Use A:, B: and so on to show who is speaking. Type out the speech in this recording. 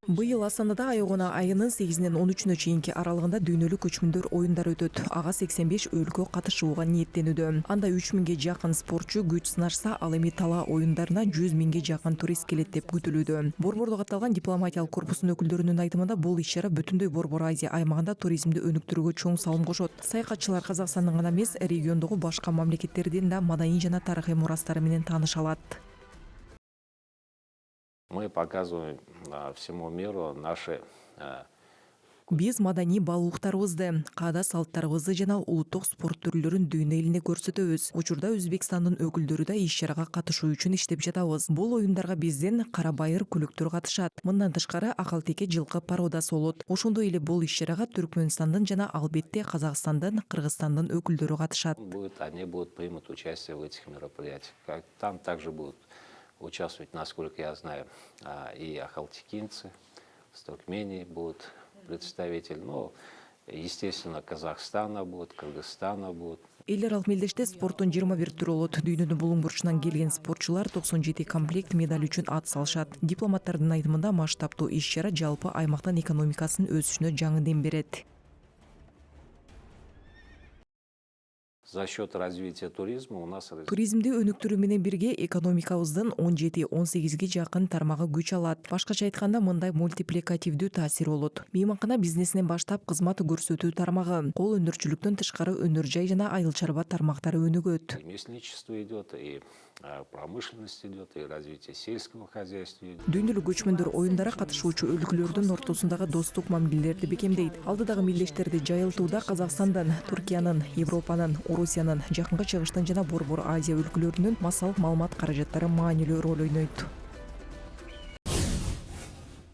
A: Быйыл Астанада айогуна айынын 8-нен 13-нө чейинки аралыгында дүйнөлүк көчмөндөр оюндары өтөт. Ага 85 өлкө катышууга ниеттенүүдө. Анда 3000ге жакын спортчу күч сынашса, ал эми тала оюндарына 100 000ге жакын турист келет деп күтүлүүдө. Борбордо катталган дипломатиялык корпустун өкүлдөрүнүн айтымында бул иш-чара бүтүндөй Борбор Азия аймагында туризмди өнүктүрүүгө чоң салым кошот. Саякатчылар Казакстандын гана эмес, региондогу башка мамлекеттердин да маданий жана тарыхый мурастары менен тааныша алат.
B: Мы показываем всему миру наши
A: Биз маданий баалуулуктарыбызды, каада салттарыбызды жана улуттук спорт түрлөрүн дүйнө элине көрсөтөбүз. Учурда Өзбекстандын өкүлдөрү да иш-чарага катышуу үчүн иштеп жатабыз. Бул оюндарга бизден карабайыр күлүктөр катышат. Мындан тышкары акалтеке жылкы пародасы болот. Ошондой эле бул иш-чарага Түркмөнстандын жана албетте Казакстандын, Кыргызстандын өкүлдөрү катышат.
B: Они будут примут участие в этих мероприятиях. Там также будут участвовать, насколько я знаю, и ахалтекинцы, с Туркмении будут представители, ну, естественно, Казахстана будут, Кыргызстана будут.
A: Эл аралык мелдеште спорттун 21 түрү болот. Дүйнөнүн булуң бурчунан келген спортчулар 97 комплект медаль үчүн ат салышат. Дипломаттардын айтымында масштабтуу иш-чара жалпы аймактын экономикасынын өсүшүнө жаңы дем берет.
B: За счет развития туризма у нас...
A: Туризмди өнүктүрүү менен бирге экономикабыздын 17-18ге жакын тармагы күч алат. Башкача айтканда, мындай мультипликативдүү таасир болот. Мейманкана бизнесинен баштап кызмат көрсөтүү тармагы, кол өндүрчүлүктөн тышкары өнөр жай жана айыл чарба тармактары өнүгөт.
B: Местничество идет, и промышленность идет, и развитие сельского хозяйства идет.
A: Дүйнөлүк көчмөндөр оюндары катышуучу өлкөлөрдүн ортосундагы достук мамилелерди бекемдейт. Алдыдагы мелдештерди жайылтууда Казакстандын, Түркиянын, Европанын, Орусиянын, Жакынкы Чыгыштын жана Борбор Азия өлкөлөрүнүн массалык маалымат каражаттары маанилүү роль ойнойт.